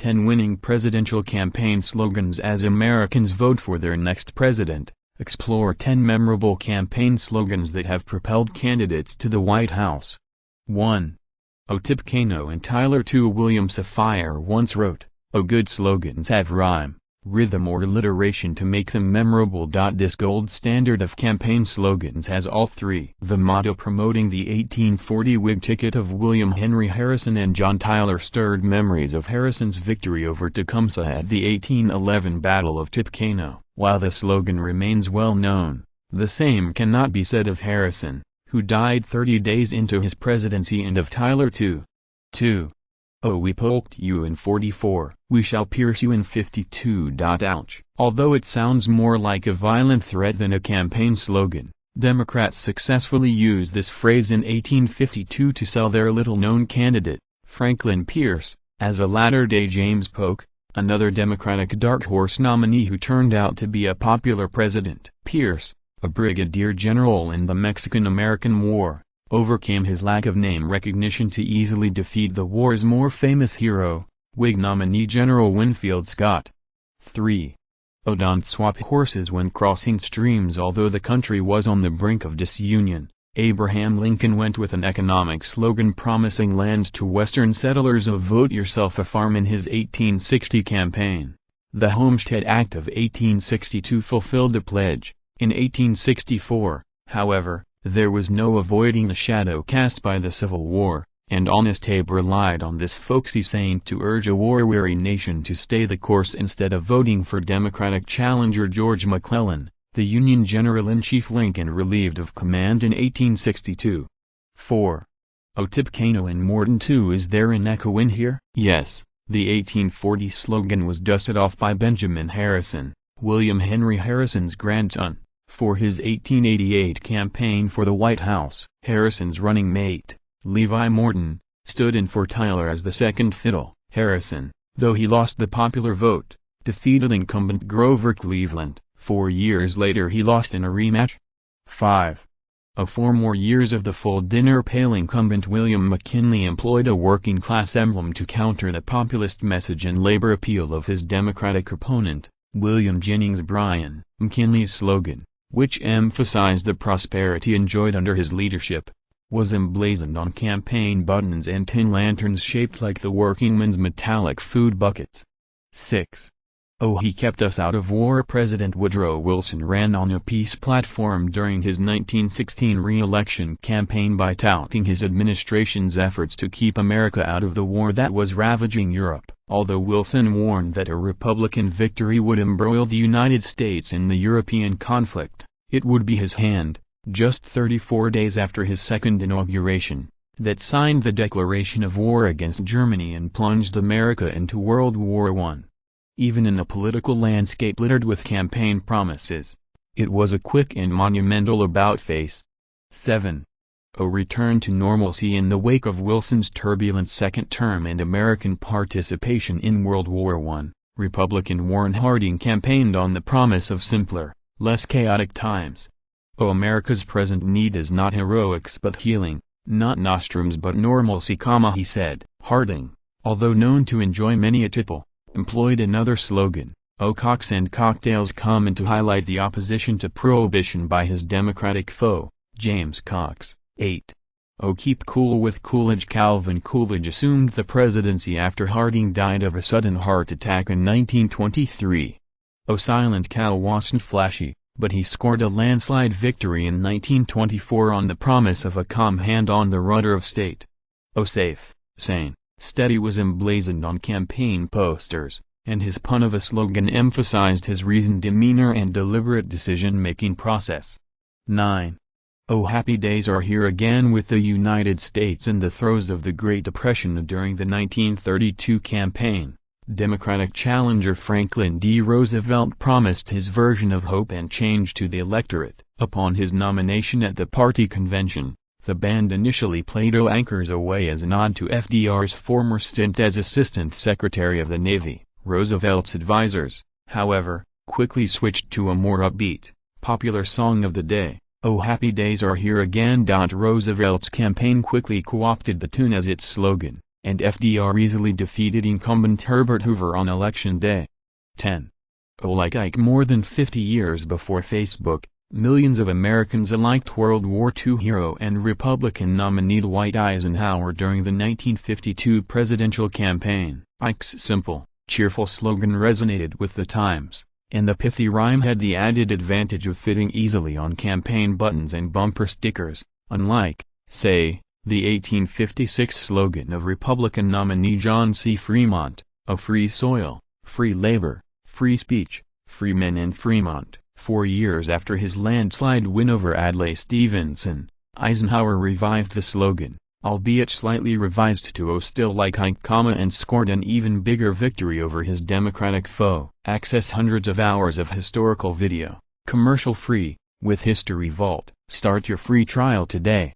10 winning presidential campaign slogans as Americans vote for their next president. Explore 10 memorable campaign slogans that have propelled candidates to the White House. 1. "Oh Tip Kano" and Tyler. 2. William Safire once wrote, "Oh, good slogans have rhyme, rhythm or alliteration to make them memorable." This gold standard of campaign slogans has all three. The motto promoting the 1840 Whig ticket of William Henry Harrison and John Tyler stirred memories of Harrison's victory over Tecumseh at the 1811 Battle of Tippecanoe. While the slogan remains well known, the same cannot be said of Harrison, who died 30 days into his presidency, and of Tyler too. 2. "Oh, we poked you in 44, we shall pierce you in 52." Ouch. Although it sounds more like a violent threat than a campaign slogan, Democrats successfully used this phrase in 1852 to sell their little-known candidate, Franklin Pierce, as a latter-day James Polk, another Democratic dark horse nominee who turned out to be a popular president. Pierce, a brigadier general in the Mexican-American War, overcame his lack of name recognition to easily defeat the war's more famous hero, Whig nominee General Winfield Scott. 3. "Oh, don't swap horses when crossing streams." Although the country was on the brink of disunion, Abraham Lincoln went with an economic slogan promising land to Western settlers of "Vote yourself a farm" in his 1860 campaign. The Homestead Act of 1862 fulfilled the pledge. In 1864, however, there was no avoiding the shadow cast by the Civil War, and Honest Abe relied on this folksy saying to urge a war-weary nation to stay the course instead of voting for Democratic challenger George McClellan, the Union General-in-Chief Lincoln relieved of command in 1862. 4. "Oh Tip Kano and Morton too." Is there an echo in here? Yes, the 1840 slogan was dusted off by Benjamin Harrison, William Henry Harrison's grandson, for his 1888 campaign for the White House. Harrison's running mate, Levi Morton, stood in for Tyler as the second fiddle. Harrison, though he lost the popular vote, defeated incumbent Grover Cleveland. 4 years later he lost in a rematch. 5. "Oh, 4 more years of the full dinner pail." Incumbent William McKinley employed a working-class emblem to counter the populist message and labor appeal of his Democratic opponent, William Jennings Bryan. McKinley's slogan, which emphasized the prosperity enjoyed under his leadership, was emblazoned on campaign buttons and tin lanterns shaped like the workingmen's metallic food buckets. 6. "Oh, he kept us out of war." President Woodrow Wilson ran on a peace platform during his 1916 re-election campaign by touting his administration's efforts to keep America out of the war that was ravaging Europe. Although Wilson warned that a Republican victory would embroil the United States in the European conflict, it would be his hand, just 34 days after his second inauguration, that signed the declaration of war against Germany and plunged America into World War I. Even in a political landscape littered with campaign promises, it was a quick and monumental about-face. 7. "Oh, return to normalcy." In the wake of Wilson's turbulent second term and American participation in World War I, Republican Warren Harding campaigned on the promise of simpler, less chaotic times. "Oh, America's present need is not heroics but healing, not nostrums but normalcy," he said. Harding, although known to enjoy many a tipple, employed another slogan, "Oh, cocks and cocktails," to highlight the opposition to prohibition by his Democratic foe, James Cox. 8. "Oh, keep cool with Coolidge." Calvin Coolidge assumed the presidency after Harding died of a sudden heart attack in 1923. "Oh, Silent Cal wasn't flashy, but he scored a landslide victory in 1924 on the promise of a calm hand on the rudder of state." "Oh, safe, sane, steady" was emblazoned on campaign posters, and his pun of a slogan emphasized his reasoned demeanor and deliberate decision-making process. 9. "Oh, happy days are here again." With the United States in the throes of the Great Depression during the 1932 campaign, Democratic challenger Franklin D. Roosevelt promised his version of hope and change to the electorate. Upon his nomination at the party convention, the band initially played "Oh Anchors Away" as a nod to FDR's former stint as Assistant Secretary of the Navy. Roosevelt's advisors, however, quickly switched to a more upbeat, popular song of the day, "Oh Happy Days Are Here Again." Roosevelt's campaign quickly co-opted the tune as its slogan, and FDR easily defeated incumbent Herbert Hoover on Election Day. 10. Like Ike more than 50 years before Facebook, millions of Americans liked World War II hero and Republican nominee Dwight Eisenhower during the 1952 presidential campaign. Ike's simple, cheerful slogan resonated with the times, and the pithy rhyme had the added advantage of fitting easily on campaign buttons and bumper stickers, unlike, say, the 1856 slogan of Republican nominee John C. Fremont, "A free soil, free labor, free speech, free men in Fremont." 4 years after his landslide win over Adlai Stevenson, Eisenhower revived the slogan, albeit slightly revised to "Oh still like Ike," and scored an even bigger victory over his Democratic foe. Access hundreds of hours of historical video, commercial-free, with History Vault. Start your free trial today.